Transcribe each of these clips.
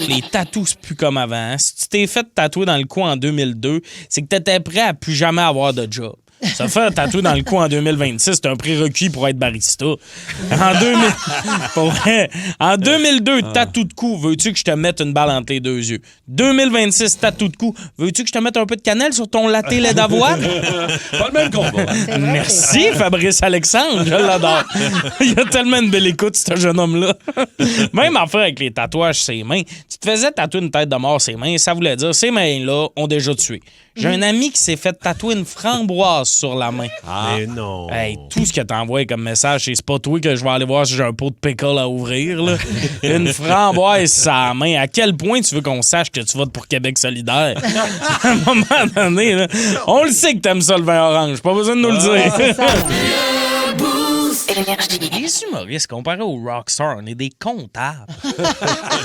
Les tatous, c'est plus comme avant. Hein? Si tu t'es fait tatouer dans le cou en 2002, c'est que t'étais prêt à plus jamais avoir de job. Se faire tatouer dans le cou en 2026, c'est un prérequis pour être barista. En 2002, tatou de cou, veux-tu que je te mette une balle entre les deux yeux? 2026, tatou de cou, veux-tu que je te mette un peu de cannelle sur ton latte lait d'avoine? Pas le même combat. Merci, Fabrice Alexandre, je l'adore. Il a tellement une belle écoute, ce jeune homme-là. Même affaire avec les tatouages ses mains. Tu te faisais tatouer une tête de mort ses mains, ça voulait dire ces mains-là ont déjà tué. J'ai un ami qui s'est fait tatouer une framboise sur la main. Mais non. Hey, tout ce que t'envoies comme message, c'est pas toi que je vais aller voir si j'ai un pot de pickle à ouvrir. Là. Une framboise sur la main. À quel point tu veux qu'on sache que tu votes pour Québec solidaire? À un moment donné, là, on le sait que t'aimes ça le vin orange. Pas besoin de nous le dire. C'est ça. Les humoristes, comparés aux rockstars, on est des comptables.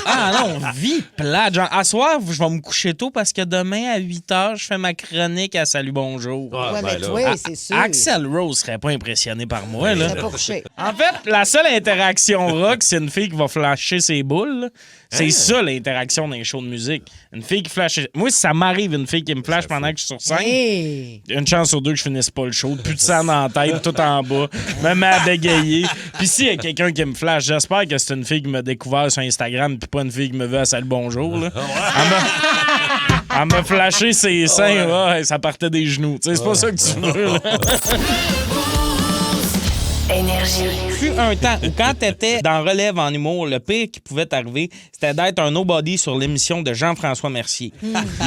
Ah non, vie plate. Genre, à soir, je vais me coucher tôt parce que demain, à 8 h, je fais ma chronique à Salut Bonjour. Ouais, mais toi, c'est sûr. Axel Rose serait pas impressionné par moi, là. Je serais pas couché. En fait, la seule interaction rock, c'est une fille qui va flasher ses boules. Là. C'est ça, l'interaction dans les shows de musique. Une fille qui flash... Moi, si ça m'arrive, une fille qui me flash pendant que je suis sur scène, Hey! une chance sur deux que je finisse pas le show. Plus de sang dans la tête, tout en bas. Me met à bégayer. Puis s'il y a quelqu'un qui me flash, j'espère que c'est une fille qui m'a découvert sur Instagram puis pas une fille qui me veut à Salut Bonjour. Là. Elle m'a flashé ses seins. Ouais, ça partait des genoux. Tu sais, c'est pas ça que tu veux. Là. Fut un temps où quand t'étais dans Relève en humour, le pire qui pouvait t'arriver, c'était d'être un nobody sur l'émission de Jean-François Mercier.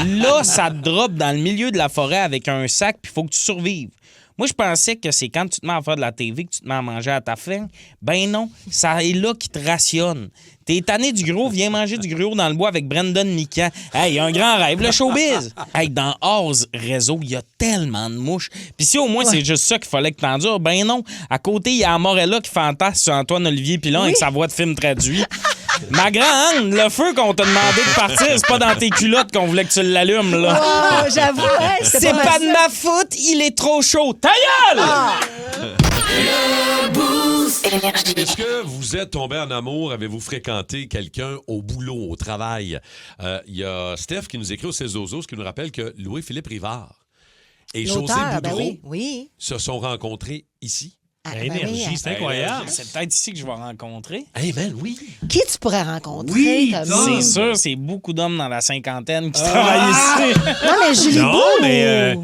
Là, ça te drop dans le milieu de la forêt avec un sac, puis il faut que tu survives. Moi, je pensais que c'est quand tu te mets à faire de la TV que tu te mets à manger à ta faim. Ben non, ça est là qui te rationne. T'es tanné du gros, viens manger du gros dans le bois avec Brendan Mican. Hey, un grand rêve, le showbiz! Hey, dans Oz Réseau, il y a tellement de mouches. Puis si au moins c'est juste ça qu'il fallait que t'endures, ben non. À côté, il y a Morella qui fantasme sur Antoine-Olivier Pilon avec sa voix de film traduit. Ma grande, le feu qu'on t'a demandé de partir, c'est pas dans tes culottes qu'on voulait que tu l'allumes, là. Oh, j'avoue, hein, C'est pas de ma faute, il est trop chaud. Ta gueule! Est-ce que vous êtes tombé en amour? Avez-vous fréquenté quelqu'un au boulot, au travail? Il y a Steph qui nous écrit au Cézozos qui nous rappelle que Louis-Philippe Rivard et José l'auteur, Boudreau ben oui. se sont rencontrés ici. Ah, ben Énergie, oui, c'est incroyable. C'est peut-être ici que je vais rencontrer. Hey man, oui. Qui tu pourrais rencontrer? Oui, Tommy? C'est sûr, c'est beaucoup d'hommes dans la cinquantaine qui travaillent ici. Non, mais Julie Non, Beau! mais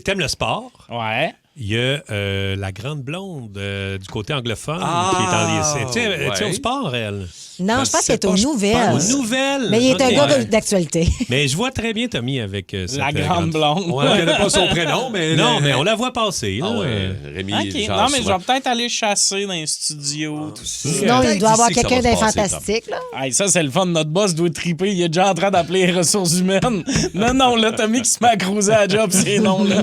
t'aimes le sport? Ouais. Il y a la grande blonde du côté anglophone Ah, qui est en lycée. ouais. Tu es au sport, elle? Non, je pense qu'elle est aux nouvelles. Aux nouvelles. Mais il est un Ok. gars d'actualité. Mais je vois très bien Tommy avec cette La grande blonde. On ne connaît pas son prénom, mais... Non, mais on la voit passer. Ah là. ouais, Rémi... OK. genre, Non, mais je souvent- vais peut-être aller chasser dans les studios. Tout ça. Sinon, il Peut-être doit y avoir ici que ça quelqu'un va d'un se passer, fantastique, là. Hey, ça, c'est le fun. Notre boss doit triper. Il est déjà en train d'appeler les ressources humaines. Non, là, Tommy qui se met à cruiser à la job, c'est non, là.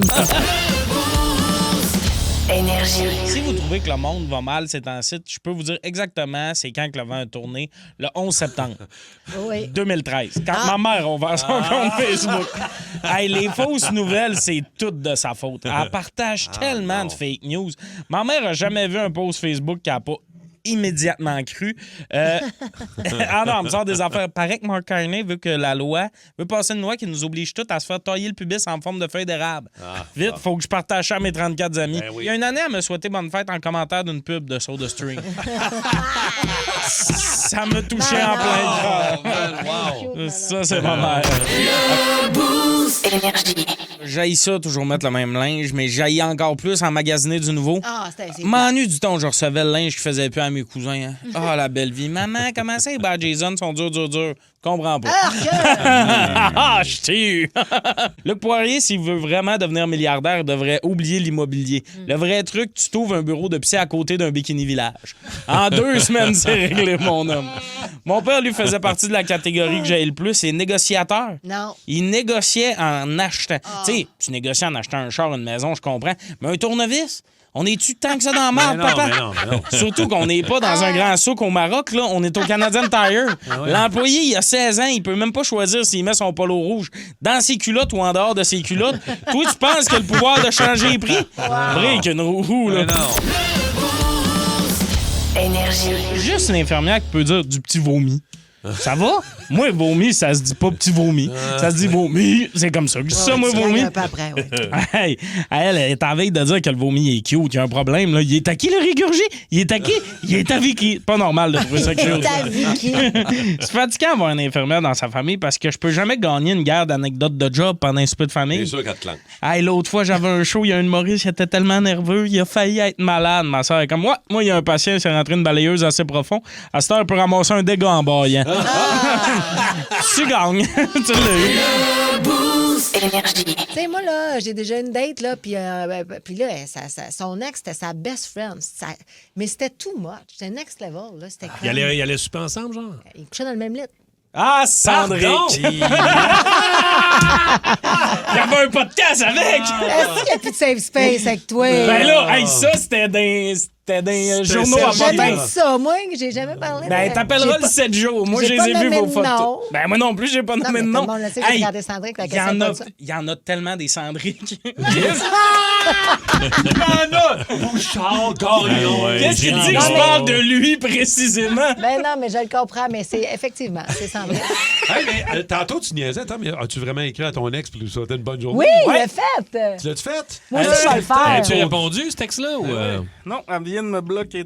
Si vous trouvez que le monde va mal ces temps-ci, je peux vous dire exactement c'est quand que le vent a tourné, le 11 septembre Oui. 2013. Quand ma mère a ouvert son compte Facebook. Hey, les fausses nouvelles, c'est tout de sa faute. Elle partage tellement de fake news. Ma mère a jamais vu un post Facebook qui n'a pas immédiatement cru. Ah non, elle me sort des affaires. Paraît que Mark Carney veut que la loi veut passer une loi qui nous oblige tous à se faire tailler le pubis en forme de feuille d'érable. Vite, faut que je partage ça à mes 34 amis. Ben oui. Il y a une année, elle me souhaitait bonne fête en commentaire d'une pub de SodaStream. Ça me touchait en plein cœur. Ça, c'est ma mère. J'haïs ça, toujours mettre le même linge, mais j'haïs encore plus en magasiner du nouveau. Ah, c'est M'ennuie du temps où je recevais le linge que je faisais plus à mes cousins. Hein. Ah, la belle vie. Maman, comment ça, les bas Jason sont durs? Comprends pas. Ah, je tue! Luc Poirier, s'il veut vraiment devenir milliardaire, devrait oublier l'immobilier. Le vrai truc, tu t'ouvres un bureau de psy à côté d'un bikini village. En 2 semaines, c'est réglé, mon homme. Mon père, lui, faisait partie de la catégorie que j'aille le plus, c'est négociateur. Non. Il négociait en achetant. Tu sais, tu négocies en achetant un char, une maison, je comprends. Mais un tournevis? On est-tu tant que ça dans la marde, papa? mais non. Surtout qu'on n'est pas dans un grand souk au Maroc, là. On est au Canadian Tire. L'employé, il a 16 ans, il peut même pas choisir s'il met son polo rouge dans ses culottes ou en dehors de ses culottes. Toi, tu penses qu'il a le pouvoir de changer les prix? Brique une roue, là. Mais non. Juste une infirmière qui peut dire du petit vomi. Ça va? Moi, vomi, ça se dit pas petit vomi. Ça se dit vomi. C'est comme ça. Ça, moi, tu vomi. un peu après, ouais. Hey, elle est en veille de dire que le vomi est cute. Il y a un problème. Là. Il est à qui, le régurgé? Il est à qui? Il est à Vicky. Pas normal de trouver ça cute. Ta Vicky. C'est fatigant d'avoir un infirmière dans sa famille parce que je peux jamais gagner une guerre d'anecdotes de job pendant un souper de famille. C'est sûr qu'elle te lance. Hey, l'autre fois, j'avais un show, il y a un humoriste qui était tellement nerveux, il a failli être malade. Ma soeur est comme, moi, il y a un patient, il s'est rentré une balayeuse assez profond. À cette heure, il peut ramasser un dégât en baillant. Tu gagnes. Tu l'as eu. Tu sais, moi, là, j'ai déjà une date, là, puis là, son ex, c'était sa best friend. Mais c'était too much. C'était next level, là. C'était Il allait souper ensemble, genre? Ils couchaient dans le même lit. Ah, Sandrick! Il y avait un podcast avec! Est-ce qu'il n'y a plus de safe space avec toi? Ben là, hey, ça, c'était des journaux à J'ai jamais matin. dit ça, moi, que j'ai jamais parlé. Ben, t'appelleras J'ai le pas- 7 jours. Moi, je j'ai les pas ai vus, nommé vos de photos. nom. Ben, moi non plus, j'ai pas nommé mais de tout nom. le monde le sait que j'ai regardé Sandrick, fait que Il y en c'est a- pas ça. il y en a tellement des Sandrick. Bouchard, Gagnon. Qu'est-ce qu'il dit que Non, je mais- parle de lui précisément? Ben non, mais je le comprends, mais c'est effectivement, c'est Sandrick. Hey, mais tantôt, tu niaisais. Attends, mais as-tu vraiment écrit à ton ex pour lui souhaiter une bonne journée? Oui, il Ouais. l'a fait. Tu l'as-tu fait? Moi aussi, je vais le faire. As-tu répondu, ce texte-là? Ou, Non, elle vient de me bloquer.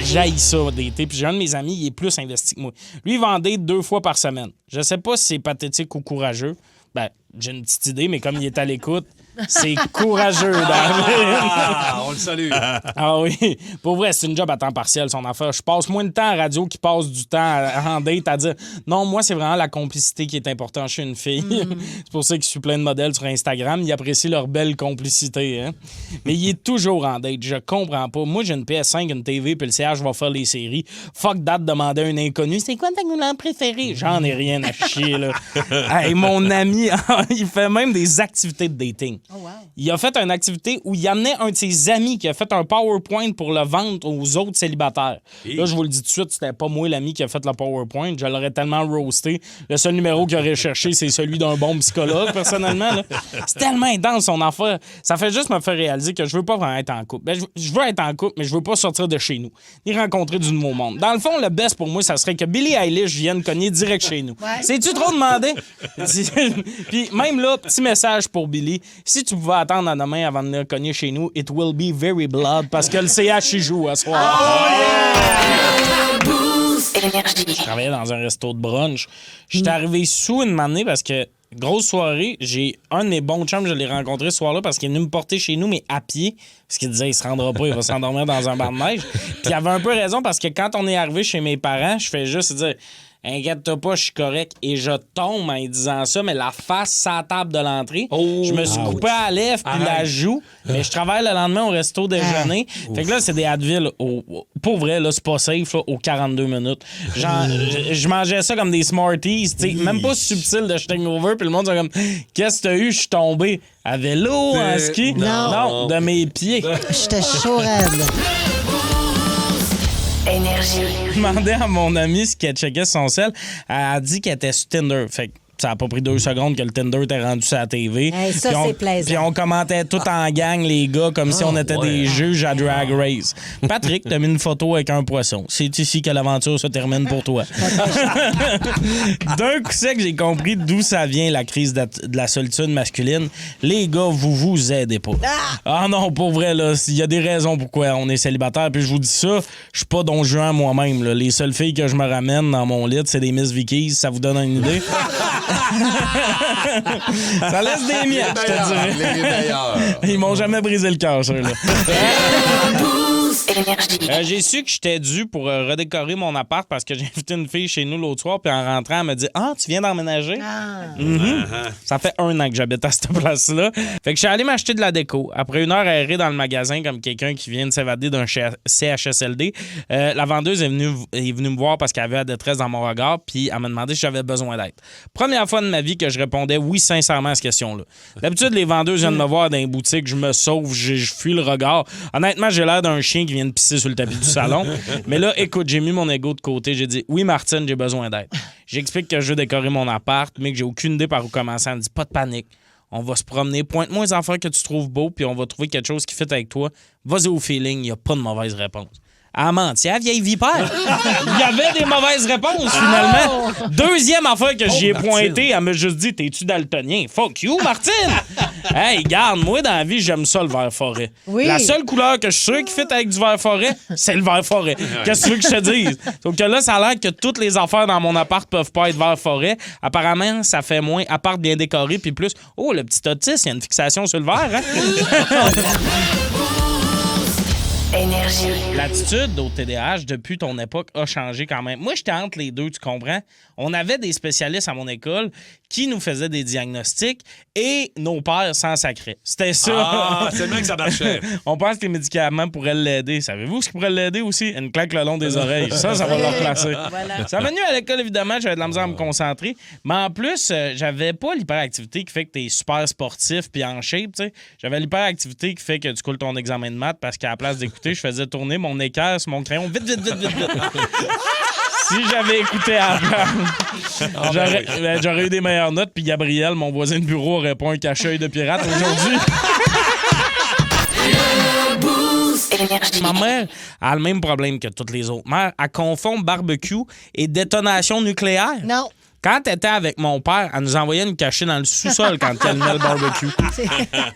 J'haïs ça, d'été. Puis j'ai un de mes amis, il est plus investi que moi. Lui, il vend des 2 fois par semaine. Je sais pas si c'est pathétique ou courageux. Ben, j'ai une petite idée, mais comme il est à l'écoute, c'est courageux, David. Ah, on le salue. Ah oui. Pour vrai, c'est une job à temps partiel, son affaire. Je passe moins de temps à la radio qu'il passe du temps en date à dire non, moi, c'est vraiment la complicité qui est importante chez une fille. C'est pour ça que je suis plein de modèles sur Instagram. Ils apprécient leur belle complicité. Hein? Mais il est toujours en date. Je comprends pas. Moi, j'ai une PS5, une TV, puis le CH va faire les séries. Fuck that, demander à un inconnu c'est quoi ta couleur préférée? J'en ai rien à chier, là. Hey, mon ami, il fait même des activités de dating. Oh, wow. Il a fait une activité où il amenait un de ses amis qui a fait un PowerPoint pour le vendre aux autres célibataires. Là, je vous le dis tout de suite, c'était pas moi l'ami qui a fait le PowerPoint. Je l'aurais tellement roasté. Le seul numéro qu'il aurait cherché, c'est celui d'un bon psychologue, personnellement. Là. C'est tellement intense, son affaire. Ça fait juste me faire réaliser que je veux pas vraiment être en couple. Ben, je veux être en couple, mais je veux pas sortir de chez nous. Ni rencontrer du nouveau monde. Dans le fond, le best pour moi, ça serait que Billie Eilish vienne cogner direct chez nous. Ouais. C'est-tu trop demandé? Puis même là, petit message pour Billy. Si tu pouvais attendre à demain avant de venir cogner chez nous, it will be very blood parce que le CH y joue à soir. Je travaillais dans un resto de brunch. J'étais arrivé sous une matinée parce que, grosse soirée, j'ai un de mes bons chums, je l'ai rencontré ce soir-là parce qu'il est venu me porter chez nous, mais à pied. Parce qu'il disait, il se rendra pas, il va s'endormir dans un bar de neige. Puis il avait un peu raison parce que quand on est arrivé chez mes parents, je fais juste dire, inquiète-toi pas, je suis correct. Et je tombe en lui disant ça, mais la face sur la table de l'entrée. Je me suis coupé à la lèvre puis la joue. Mais je travaille le lendemain au resto déjeuner. Fait que là, c'est des Advil. Pour vrai, là, c'est pas safe là, aux 42 minutes. Genre, je mangeais ça comme des Smarties. T'sais, même pas subtil de jeter over. Puis le monde, c'est comme, qu'est-ce que t'as eu? Je suis tombé à vélo, en ski. Non, de mes pieds. J'étais chaud raide. Je demandais à mon amie ce qu'elle checkait sur son sel. Elle a dit qu'elle était sur Tinder. Fait que ça a pas pris 2 secondes que le Tinder était rendu sur la TV. Hey, ça, Puis c'est plaisant. Puis on commentait tout en gang, les gars, comme si on était des juges à Drag Race. Patrick, t'as mis une photo avec un poisson. C'est ici que l'aventure se termine pour toi. D'un coup sec, j'ai compris d'où ça vient, la crise de la solitude masculine. Les gars, vous aidez pas. Ah non, pour vrai, là, il y a des raisons pourquoi on est célibataire. Puis je vous dis ça, je suis pas Don Juan moi-même. Là. Les seules filles que je me ramène dans mon lit, c'est des Miss Vickies. Ça vous donne une idée? Ça laisse des miettes, je te dirais. Les meilleurs. Ils m'ont jamais brisé le cœur, ceux-là. J'ai su que j'étais dû pour redécorer mon appart parce que j'ai invité une fille chez nous l'autre soir, puis en rentrant, elle m'a dit « Ah, tu viens d'emménager? Ça fait 1 an que j'habite à cette place-là. Fait que je suis allé m'acheter de la déco. Après 1 heure errée dans le magasin comme quelqu'un qui vient de s'évader d'un CHSLD, la vendeuse est venue me voir parce qu'elle avait la détresse dans mon regard, puis elle m'a demandé si j'avais besoin d'aide. Première fois de ma vie que je répondais oui sincèrement à cette question-là. D'habitude, les vendeuses viennent me voir dans les boutiques, je me sauve, je fuis le regard. Honnêtement, j'ai l'air d'un chien qui vient de pisser sur le tapis du salon. Mais là, écoute, j'ai mis mon ego de côté. J'ai dit, oui, Martine, j'ai besoin d'aide. J'explique que je veux décorer mon appart, mais que j'ai aucune idée par où commencer. Elle me dit, pas de panique. On va se promener. Pointe-moi les affaires que tu trouves beaux, puis on va trouver quelque chose qui fit avec toi. Vas-y au feeling, il n'y a pas de mauvaise réponse. Elle a menti, la vieille vipère. Il y avait des mauvaises réponses, finalement. Deuxième affaire que j'y ai pointé, elle m'a juste dit, t'es-tu daltonien? Fuck you, Martine! Hey, garde, moi, dans la vie, j'aime ça, le vert forêt. Oui. La seule couleur que je suis sûr qui fit avec du vert forêt, c'est le vert forêt. Qu'est-ce que tu veux que je te dise? Donc là, ça a l'air que toutes les affaires dans mon appart peuvent pas être vert forêt. Apparemment, ça fait moins appart bien décoré, puis plus, oh, le petit autiste, il y a une fixation sur le vert, hein? Énergie. L'attitude au TDAH depuis ton époque a changé quand même. Moi, j'étais entre les deux, tu comprends? On avait des spécialistes à mon école qui nous faisaient des diagnostics et nos pères s'en sacraient. C'était ça. Ah, c'est le même que ça marchait. On pense que les médicaments pourraient l'aider. Savez-vous ce qui pourrait l'aider aussi? Une claque le long des oreilles. Ça va le replacer. Voilà. Ça m'a venu à l'école, évidemment. J'avais de la misère à me concentrer. Mais en plus, j'avais pas l'hyperactivité qui fait que t'es super sportif puis en shape, tu sais. J'avais l'hyperactivité qui fait que tu coules ton examen de maths parce qu'à la place d'écouter, je faisais tourner mon équerre sur mon crayon. Vite, vite, vite, vite, vite. Si j'avais écouté avant, j'aurais eu des meilleures notes. Puis Gabriel, mon voisin de bureau, aurait pas un cache-œil de pirate aujourd'hui. Ma mère a le même problème que toutes les autres mères. Elle confond barbecue et détonation nucléaire. Non. Quand t'étais avec mon père, elle nous envoyait une cachée dans le sous-sol quand elle allumait le barbecue.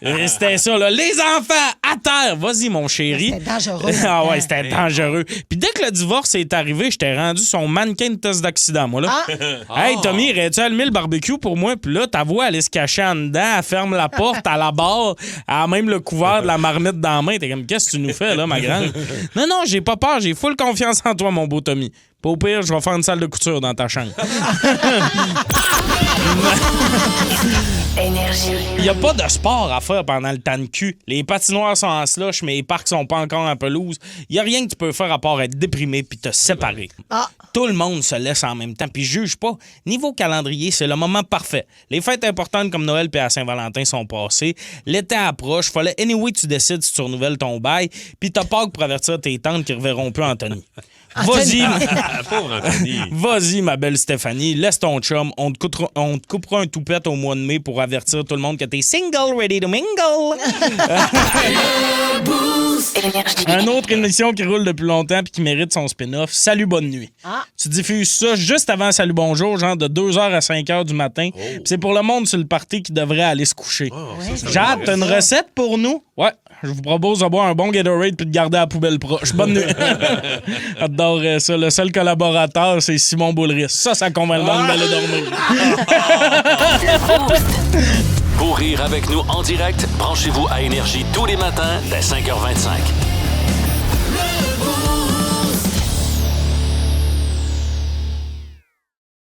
Et c'était ça, là. Les enfants, à terre! Vas-y, mon chéri. C'était dangereux. Ah ouais, c'était dangereux. Puis dès que le divorce est arrivé, j'étais rendu son mannequin de test d'accident, moi, là. Hey, Tommy, aurais-tu allumé le barbecue pour moi? Puis là, ta voix, elle allait se cacher en dedans, elle ferme la porte, à la barre, elle a même le couvert de la marmite dans la main. T'es comme, qu'est-ce que tu nous fais, là, ma grande? Non, j'ai pas peur, j'ai full confiance en toi, mon beau Tommy. Pas au pire, je vais faire une salle de couture dans ta chambre. Énergie. Il n'y a pas de sport à faire pendant le temps de cul. Les patinoires sont en slush, mais les parcs sont pas encore en pelouse. Il n'y a rien que tu peux faire à part être déprimé puis te séparer. Ah. Tout le monde se laisse en même temps, puis juge pas. Niveau calendrier, c'est le moment parfait. Les fêtes importantes comme Noël et à Saint-Valentin sont passées. L'été approche. Fallait anyway tu décides si tu renouvelles ton bail, puis t'as Pâques pour avertir tes tantes qui reverront plus Anthony. Vas-y, Pauvre Anthony. vas-y, ma belle Stéphanie, laisse ton chum. On te coupera un toupette au mois de mai pour avertir tout le monde que t'es single, ready to mingle. Une autre émission qui roule depuis longtemps puis qui mérite son spin-off, Salut, bonne nuit. Ah. Tu diffuses ça juste avant Salut, bonjour, genre de 2h à 5h du matin. Puis c'est pour le monde sur le party qui devrait aller se coucher. Jade, t'as une recette pour nous? Ouais, je vous propose de boire un bon Gatorade puis de garder à la poubelle proche. Bonne nuit. J'adorerais ça. Le seul collaborateur, c'est Simon Boulris. Ça convainc le monde d'aller dormir. Pour rire avec nous en direct, branchez-vous à Énergie tous les matins dès 5h25.